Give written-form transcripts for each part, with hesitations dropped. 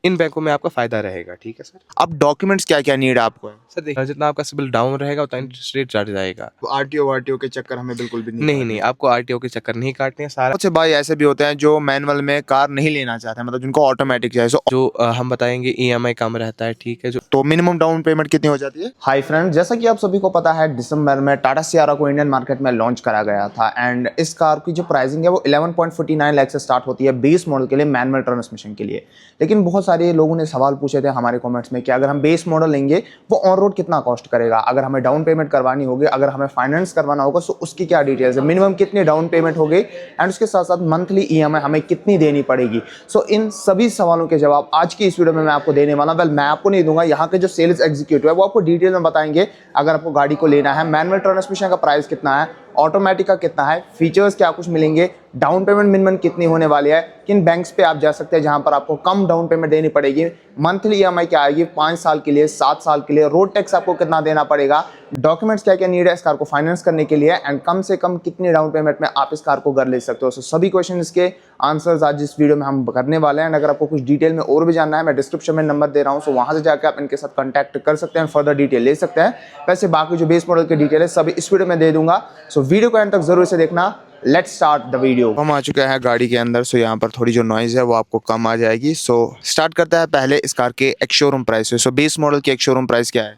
इन बैंकों में आपका फ़ायदा रहेगा। ठीक है सर। अब डॉक्यूमेंट्स क्या क्या नीड है आपको है? सर देखिए, जितना आपका सिबिल डाउन रहेगा उतना इंटरेस्ट रेट चढ़ जाएगा। आरटीओ वारटीओ के चक्कर हमें बिल्कुल भी नहीं नहीं काटने नहीं, हैं। आपको आरटीओ के चक्कर नहीं काटने हैं। सारा बहुत से भाई ऐसे भी होते हैं जो मैनुअल में कार नहीं लेना चाहते हैं, मतलब जिनको ऑटोमेटिक चाहिए। जो हम बताएंगे ईएमआई कम रहता है। ठीक है। जो तो मिनिमम डाउन पेमेंट कितनी हो जाती है? हाय फ्रेंड्स, जैसा कि आप सभी को पता है दिसंबर में टाटा सियारा को इंडियन मार्केट में लॉन्च करा गया था एंड इस कार की जो प्राइसिंग है वो 11.49 लाख से स्टार्ट होती है बेस मॉडल के लिए, मैनुअल ट्रांसमिशन के लिए। लेकिन बहुत सारे लोगों ने सवाल पूछे थे हमारे कमेंट्स में कि अगर हम बेस मॉडल लेंगे वो ऑन रोड कितना कॉस्ट करेगा, अगर हमें डाउन पेमेंट करवानी होगी, अगर हमें फाइनेंस करवाना होगा तो उसकी क्या डिटेल्स है, मिनिमम कितनी डाउन पेमेंट होगी एंड उसके साथ साथ मंथली ईएमआई हमें कितनी देनी पड़ेगी। सो इन सभी सवालों के जवाब आज की इस वीडियो में मैं आपको देने वाला हूं। वेल, मैं आपको नहीं दूंगा, यहाँ के जो सेल्स एग्जीक्यूटिव है वो आपको डिटेल में बताएंगे। अगर आपको गाड़ी को लेना है, मैनुअल ट्रांसमिशन का प्राइस कितना है, ऑटोमेटिक का कितना है, फीचर्स क्या कुछ मिलेंगे, डाउन पेमेंट मिनिमम कितनी होने वाली है, किन बैंक्स पे आप जा सकते हैं जहां पर आपको कम डाउन पेमेंट देनी पड़ेगी, मंथली ईएमआई क्या आएगी 5 साल के लिए, 7 साल के लिए, रोड टैक्स आपको कितना देना पड़ेगा, डॉक्यूमेंट्स क्या क्या नीड है इस कार को फाइनेंस करने के लिए एंड कम से कम कितनी डाउन पेमेंट में आप इस कार को घर ले सकते हो। सो सभी क्वेश्चन के आंसर्स आज इस वीडियो में हम करने वाले हैं। अगर आपको कुछ डिटेल में और भी जानना है, मैं डिस्क्रिप्शन में नंबर दे रहा हूं, सो वहां से जाकर आप इनके साथ कांटेक्ट कर सकते हैं, फर्दर डिटेल ले सकते हैं। वैसे बाकी जो बेस मॉडल की डिटेल है सभी इस वीडियो में दे दूंगा, सो वीडियो को एंड तक जरूर से देखना। Let's start the video. हम आ चुके हैं गाड़ी के अंदर, सो यहाँ पर थोड़ी जो नॉइज है वो आपको कम आ जाएगी। सो स्टार्ट करता है पहले इस कार के एक शोरूम प्राइस से। सो बेस मॉडल की एक शोरूम प्राइस क्या है?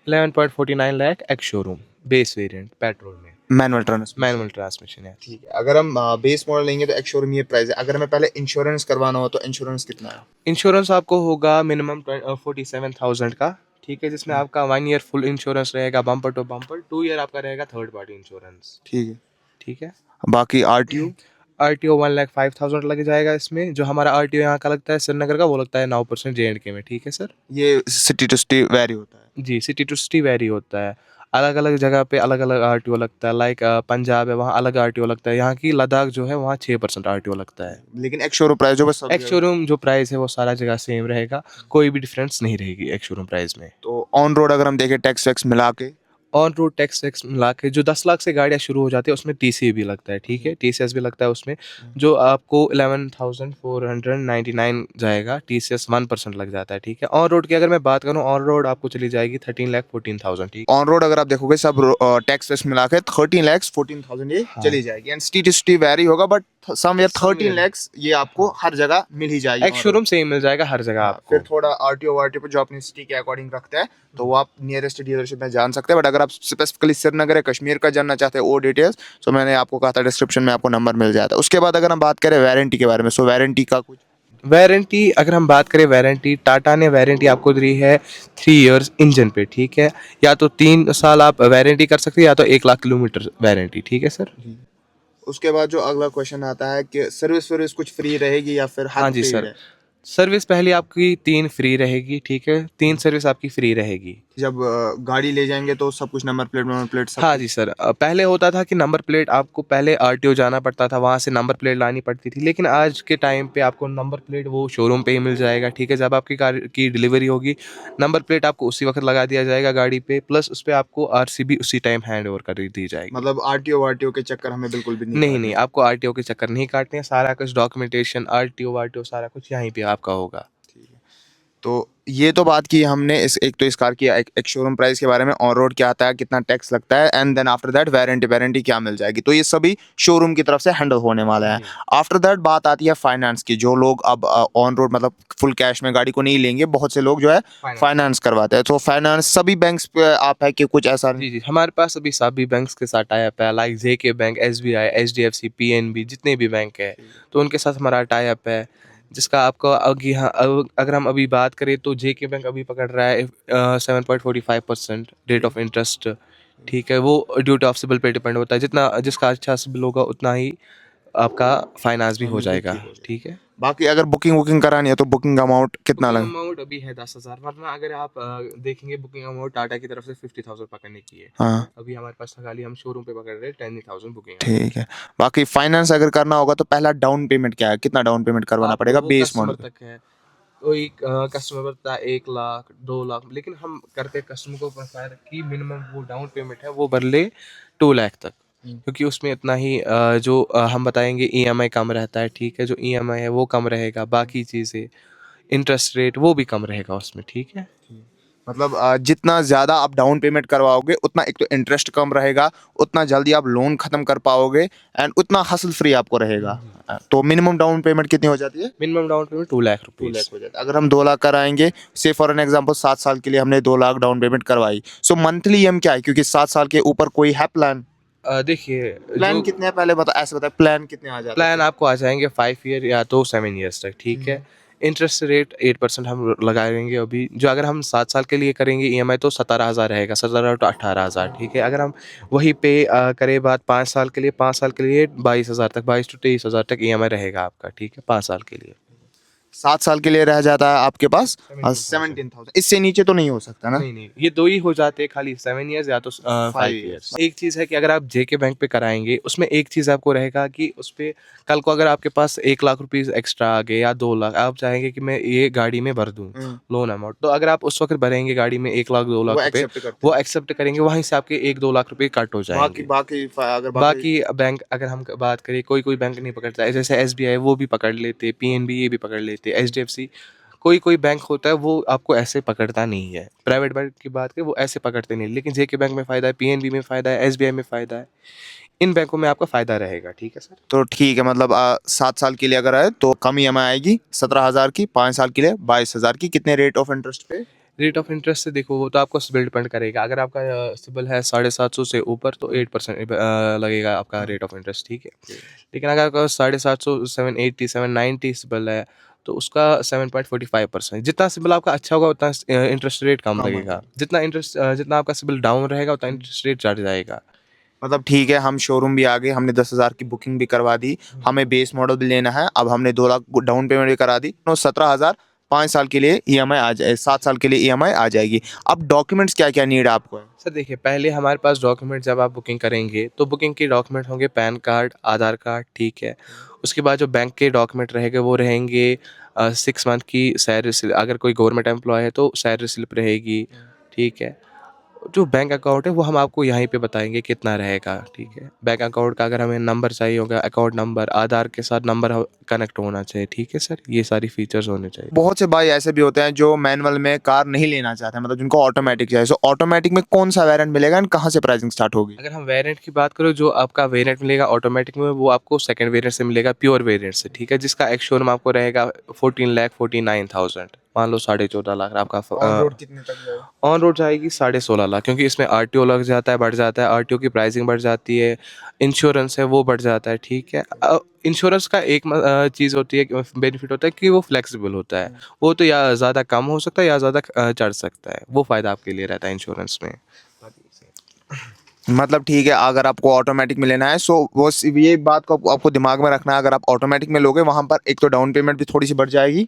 11.49 lakh ex showroom base variant petrol में, मैनुअल ट्रांसमिशन है। ठीक है। अगर हम बेस मॉडल लेंगे तो एक शोरूम ये प्राइस है। अगर हमें पहले इंश्योरेंस करवाना हो तो इंश्योरेंस कितना है? इंश्योरेंस आपको होगा मिनिमम 47,000 का। ठीक है, जिसमें आपका 1 ईयर फुल इंश्योरेंस रहेगा, बम्पर टू बम्पर। 2 ईयर आपका रहेगा थर्ड पार्टी इंश्योरेंस। ठीक है। ठीक है। बाकी आरटीओ? आरटीओ 1,05,000 लग जाएगा इसमें। जो हमारा आरटीओ यहाँ का लगता है श्रीनगर का, वो लगता है 9% JNK में। ठीक है सर। ये सिटी टू सिटी वेरी होता है? जी, सिटी टू सिटी वेरी होता है। अलग अलग जगह पे अलग अलग आरटीओ लगता है। लाइक पंजाब है, वहाँ अलग आरटीओ लगता है। यहाँ की लद्दाख जो है वहाँ 6% आरटीओ लगता है। लेकिन एक शोरूम प्राइस जो बस सब एक्स शोरूम जो प्राइस है वो सारा जगह सेम रहेगा, कोई भी डिफरेंस नहीं रहेगी एक्स शोरूम प्राइस में। तो ऑन रोड अगर हम देखें टैक्स वैक्स मिला के? ऑन रोड टैक्स वैक्स मिला के जो 10 लाख से गाड़ियाँ शुरू हो जाती है उसमें टीसी भी लगता है। ठीक है, टीसीएस भी लगता है उसमें, जो आपको 11,499 जाएगा। टीसीएस 1% लग जाता है। ठीक है। ऑन रोड की अगर मैं बात करूँ, ऑन रोड आपको चली जाएगी 13,14,000। ठीक। ऑन रोड अगर आप देखोगे सब टैक्स वैक्स मिला के 13,14,000 ये हाँ। चली जाएगी and city to city vary होगा, बट समवेयर 13 lakhs ये आपको हर जगह मिल ही जाएगी। एक्स शोरूम सेम मिल जाएगा हर जगह आपको। फिर थोड़ा आरटीओ वारटीओ पे जो अपनी सिटी के अकॉर्डिंग रखता है तो वो आप नियरेस्ट डीलरशिप में जान सकते हैं। बट अगर आप स्पेसिफिकली श्रीनगर या कश्मीर का जानना चाहते हैं और डिटेल्स, तो मैंने आपको कहा था डिस्क्रिप्शन में आपको नंबर मिल जाता है। उसके बाद अगर हम बात करें वारंटी के बारे में, सो वारंटी का कुछ? वारंटी अगर हम बात करें, वारंटी टाटा ने वारंटी आपको दी है 3 इयर्स इंजन पे। ठीक है। या तो 3 साल आप वारंटी कर सकते हैं, या तो 1 लाख किलोमीटर वारंटी। ठीक है सर। उसके बाद जो अगला क्वेश्चन आता है कि सर्विस वर्विस कुछ फ्री रहेगी या फिर हाँ हर जी पेड सर। है? सर्विस पहली आपकी 3 फ्री रहेगी। ठीक है, 3 सर्विस आपकी फ्री रहेगी। जब गाड़ी ले जाएंगे तो सब कुछ नंबर प्लेट सब हाँ कुछ? जी सर। पहले होता था कि नंबर प्लेट आपको पहले आरटीओ जाना पड़ता था, वहाँ से नंबर प्लेट लानी पड़ती थी। लेकिन आज के टाइम पे आपको नंबर प्लेट वो शोरूम पे ही मिल जाएगा। ठीक है। जब आपकी कार की डिलीवरी होगी, नंबर प्लेट आपको उसी वक्त लगा दिया जाएगा गाड़ी पे, प्लस उस पर आपको आरसी भी उसी टाइम हैंड ओवर कर दी जाएगी। मतलब आरटीओ वारटीओ के चक्कर हमें बिल्कुल भी नहीं नहीं काटने नहीं, हैं। आपको आरटीओ के चक्कर नहीं काटने हैं। सारा कुछ डॉक्यूमेंटेशन, आरटीओ वारटीओ सारा कुछ यहीं पे आपका होगा। ठीक है। तो ये तो बात की हमने इस कार की एक शोरूम प्राइस के बारे में, ऑन रोड क्या आता है, कितना टैक्स लगता है and then after that warranty क्या मिल जाएगी। तो ये सभी शोरूम की तरफ से हैंडल होने वाला है। आफ्टर दैट बात आती है फाइनेंस की। जो लोग अब ऑन रोड मतलब फुल कैश में गाड़ी को नहीं लेंगे, बहुत से लोग जो है फाइनेंस करवाते हैं। तो फाइनेंस सभी बैंक्स पे आप है कि कुछ ऐसा? जी जी, हमारे पास अभी सभी बैंक्स के साथ टाई अप है। लाइक जेके बैंक, एसबीआई, एचडीएफसी, पीएनबी, जितने भी बैंक है तो उनके साथ हमारा टाई अप है। जिसका आपको अगर हम अभी बात करें तो जेके बैंक अभी पकड़ रहा है 7.45% रेट ऑफ इंटरेस्ट। ठीक है। वो ड्यूटी ऑफ सिबिल पे डिपेंड होता है, जितना जिसका अच्छा सिबिल होगा उतना ही आपका फाइनेंस भी हो जाएगा। ठीक है। बाकी अगर बुकिंग वुकिंग करानी है तो बुकिंग अमाउंट कितना बुकिंग लगे? अमाउंट अभी है 10,000, वरना अगर आप देखेंगे बुकिंग अमाउंट टाटा की तरफ से 50,000 पकड़ने की है। हाँ अभी हमारे पास खाली हम शोरूम पे पकड़ रहे हैं 10,000 बुकिंग। ठीक है। बाकी फाइनेंस अगर करना होगा तो पहला डाउन पेमेंट क्या है, कितना डाउन पेमेंट करवाना आपको पड़ेगा वो बेस कस्टमर मॉडल? तक है। कोई कस्टमर बताता है 1 लाख 2 लाख, लेकिन हम करते कस्टमर को प्रेफर कि मिनिमम वो डाउन पेमेंट है वो भर ले 2 लाख तक, क्योंकि उसमें इतना ही जो हम बताएंगे ईएमआई कम रहता है। ठीक है। जो ईएमआई है वो कम रहेगा। बाकी चीज़ें इंटरेस्ट रेट वो भी कम रहेगा उसमें, ठीक है। मतलब जितना ज़्यादा आप डाउन पेमेंट करवाओगे उतना एक तो इंटरेस्ट कम रहेगा, उतना जल्दी आप लोन ख़त्म कर पाओगे एंड उतना हसल फ्री आपको रहेगा। तो मिनिमम डाउन पेमेंट कितनी हो जाती है? Minimum down payment 2 lakh 2 rupees. Lakh हो जाता है। अगर हम 2 लाख कराएँगे, से फॉर एन एग्ज़ाम्पल 7 साल के लिए हमने 2 लाख डाउन पेमेंट करवाई, सो मंथली ईएम क्या है? क्योंकि 7 साल के ऊपर कोई है प्लान? देखिए प्लान जो कितने हैं पहले ऐसे बताएँ प्लान कितने आ जाते प्लान हैं? आपको आ जाएँगे 5 ईयर या तो 7 ईयर्स तक, ठीक है। इंटरेस्ट रेट 8% हम लगाएँगे अभी, जो अगर हम 7 साल के लिए करेंगे ईएमआई तो 17,000 रहेगा, 17 टू 18,000, ठीक है। अगर हम वही पे करें बात 5 साल के लिए, 5 साल के लिए 22,000 तक, 22 टू 23,000 तक ईएमआई रहेगा आपका, ठीक है, 5 साल के लिए। 7 साल के लिए रह जाता है आपके पास 17,000। 17,000, इससे नीचे तो नहीं हो सकता ना? नहीं, नहीं, ये 2 ही हो जाते हैं खाली, 7 इयर्स या तो 5 इयर्स। एक चीज़ है कि अगर आप जेके बैंक पे कराएँगे, उसमें एक चीज़ आपको रहेगा कि उसपे कल को अगर आपके पास 1 लाख रुपीज़ एक्स्ट्रा आ गए या 2 लाख, आप चाहेंगे कि मैं ये गाड़ी में भर दूँ हुँ। लोन अमाउंट, तो अगर आप उस वक़्त भरेंगे गाड़ी में 1 लाख 2 वो लाख रुपए, एक्सेप्ट करते वो हैं। एक्सेप्ट करेंगे, वहीं से आपके 1-2 लाख रुपए कट हो बाकी जाएँगे। बाकी अगर बाकी बैंक अगर हम बात करें, कोई-कोई बैंक नहीं पकड़ता है, जैसे एसबीआई वो भी पकड़ लेते, पीएनबी ये भी पकड़ लेते, एचडीएफसी कोई-कोई बैंक होता है वो आपको ऐसे पकड़ता नहीं है। प्राइवेट बैंक की बात करें वो ऐसे पकड़ते नहीं, लेकिन जेके बैंक में फ़ायदा है, पीएनबी में फ़ायदा है, एसबीआई में फ़ायदा है। इन बैंकों में आपका फ़ायदा रहेगा, ठीक है सर। तो ठीक है, मतलब 7 साल के लिए अगर है तो कम ईएमआई आएगी 17,000 की, 5 साल के लिए 22,000 की। कितने रेट ऑफ इंटरेस्ट पे? रेट ऑफ इंटरेस्ट से देखो वो तो आपको सिबिल डिपेंड करेगा। अगर आपका सिबिल है 750 से ऊपर तो 8% लगेगा आपका रेट ऑफ इंटरेस्ट, ठीक है। लेकिन अगर आपका 750, 780, 790 सिबिल है तो उसका 7.45%। जितना सिबिल आपका अच्छा होगा उतना इंटरेस्ट रेट कम कम लगेगा। आएगा। जितना आपका सिबिल डाउन रहेगा उतना इंटरेस्ट रेट चढ़ जाएगा। मतलब ठीक है, हम शोरूम भी आ गए, हमने 10,000 की बुकिंग भी करवा दी, हमें बेस मॉडल भी लेना है, अब हमने 2 लाख डाउन पेमेंट भी करा दी, तो 17,000 5 साल के लिए ईएमआई आ जाए, 7 साल के लिए ईएमआई आ जाएगी। अब डॉक्यूमेंट्स क्या-क्या नीड है आपको? सर देखिए, पहले हमारे पास डॉक्यूमेंट जब आप बुकिंग करेंगे तो बुकिंग के डॉक्यूमेंट होंगे पैन कार्ड, आधार कार्ड, ठीक है। उसके बाद जो बैंक के डॉक्यूमेंट रहेंगे वो रहेंगे 6 मंथ की सैलरी स्लिप, अगर कोई गवर्नमेंट एम्प्लॉय है तो सैलरी स्लिप रहेगी, ठीक है। जो बैंक अकाउंट है वो हम आपको यहीं पे बताएँगे कितना रहेगा, ठीक है। बैंक अकाउंट का अगर हमें नंबर चाहिए होगा, अकाउंट नंबर, आधार के साथ नंबर कनेक्ट होना चाहिए, ठीक है सर। ये सारी फीचर्स होने चाहिए। बहुत से भाई ऐसे भी होते हैं जो मैनुअल में कार नहीं लेना चाहते हैं, मतलब जिनको ऑटोमेटिक चाहिए, सो ऑटोमेटिक में कौन-सा वेरिएंट मिलेगा एंड कहाँ से प्राइसिंग स्टार्ट होगी? अगर हम वेरिएंट की बात करें, जो आपका वेरिएंट मिलेगा ऑटोमेटिक में वो आपको सेकंड वेरिएंट से मिलेगा, प्योर वेरिएंट से, ठीक है। जिसका एक्स शोरूम आपको रहेगा 14,49,000, मान लो 14.5 लाख आपका ऑन रोड कितने तक जाएगा? ऑन रोड जाएगी 16.5 लाख, क्योंकि इसमें आरटीओ लग जाता है, बढ़ जाता है, आरटीओ की प्राइसिंग बढ़ जाती है, इंश्योरेंस है वो बढ़ जाता है, ठीक है। इंश्योरेंस का एक चीज़ होती है कि बेनिफिट होता है कि वो फ्लेक्सिबल होता है, वो तो या ज़्यादा कम हो सकता है या ज़्यादा चढ़ सकता है, वो फ़ायदा आपके लिए रहता है इंश्योरेंस में। मतलब ठीक है, अगर आपको ऑटोमेटिक में लेना है सो वो ये बात को आपको दिमाग में रखना है, अगर आप ऑटोमेटिक में लोगे वहाँ पर एक तो डाउन पेमेंट भी थोड़ी सी बढ़ जाएगी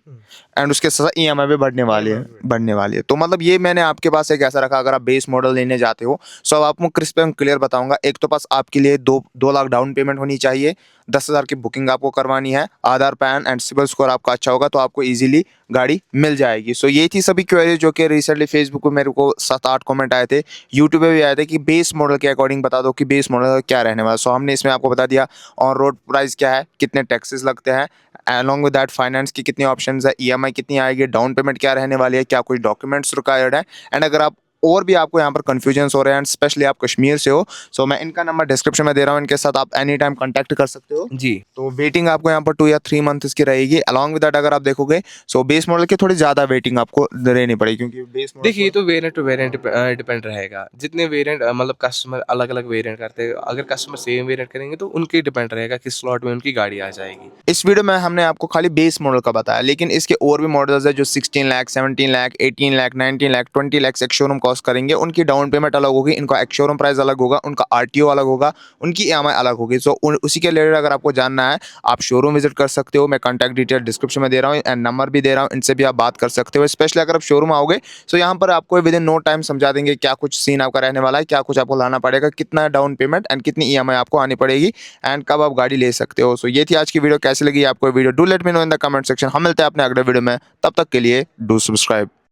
एंड उसके साथ ईएमआई भी बढ़ने वाली है। तो मतलब ये मैंने आपके पास एक ऐसा रखा, अगर आप बेस मॉडल लेने जाते हो सो अब आपको क्रिस्प एंड क्लियर बताऊंगा। एक तो पास आपके लिए 2 लाख डाउन पेमेंट होनी चाहिए, 10,000 की बुकिंग आपको करवानी है, आधार पैन एंड सिबिल स्कोर आपका अच्छा होगा तो आपको इजीली गाड़ी मिल जाएगी। सो ये थी सभी क्वेरी जो कि रिसेंटली फेसबुक पे मेरे को 7-8 कमेंट आए थे, यूट्यूब पे भी आए थे कि बेस मॉडल के अकॉर्डिंग बता दो कि बेस मॉडल क्या रहने वाला। सो हमने इसमें आपको बता दिया ऑन रोड प्राइस क्या है, कितने टैक्सेस लगते हैं, अलॉन्ग विद दैट फाइनेंस की कितनी ऑप्शंस है, ईएमआई कितनी आएगी, डाउन पेमेंट क्या रहने वाली है, क्या कोई डॉक्यूमेंट्स रिक्वायर्ड है। एंड अगर आप और भी आपको यहाँ पर कन्फ्यूजन्स हो रहे हैं एंड स्पेशली आप कश्मीर से हो, सो मैं इनका नंबर डिस्क्रिप्शन में दे रहा हूँ, इनके साथ आप एनी टाइम कॉन्टैक्ट कर सकते हो। जी। तो वेटिंग आपको यहाँ पर 2 या 3 मंथ्स की रहेगी। अलॉन्ग विद दैट अगर आप देखोगे सो बेस मॉडल की थोड़ी ज़्यादा वेटिंग आपको देनी पड़ेगी, क्योंकि बेस देखिए, ये मॉडल तो वेरिएंट टू वेरिएंट डिपेंड रहेगा। जितने वेरिएंट मतलब कस्टमर अलग-अलग वेरिएंट करते हैं, अगर कस्टमर सेम वेरिएंट करेंगे तो उनके डिपेंड रहेगा किस स्लॉट में उनकी गाड़ी आ जाएगी। इस वीडियो में हमने आपको खाली बेस मॉडल का बताया, लेकिन इसके और भी मॉडल्स है जो 16 लाख, 17 लाख, 18 लाख, 19 लाख, 20 लाख एक शोरूम कॉस्ट करेंगे। उनकी डाउन पेमेंट अलग होगी, इनका एक शोरूम प्राइस अलग होगा, उनका आरटीओ अलग होगा, उनकी ईएमआई अलग होगी। सो उसी के रिलेटेड अगर आपको जानना है आप शोरूम विजिट कर सकते हो। मैं कॉन्टैक्ट डिटेल डिस्क्रिप्शन में दे रहा हूँ एंड नंबर भी दे रहा हूँ, इनसे भी आप बात कर सकते हो। स्पेशली अगर आप शोरूम आओगे सो यहाँ पर आपको विद इन नो टाइम समझा देंगे क्या कुछ सीन आपका रहने वाला है, क्या कुछ आपको लाना पड़ेगा, कितना डाउन पेमेंट एंड कितनी ईएमआई आपको आनी पड़ेगी एंड कब आप गाड़ी ले सकते हो। सो ये थी आज की वीडियो, कैसी लगी आपको video do let me know in the comment section. हम मिलते हैं अपने अगले वीडियो में, तब तक के लिए डू सब्सक्राइब।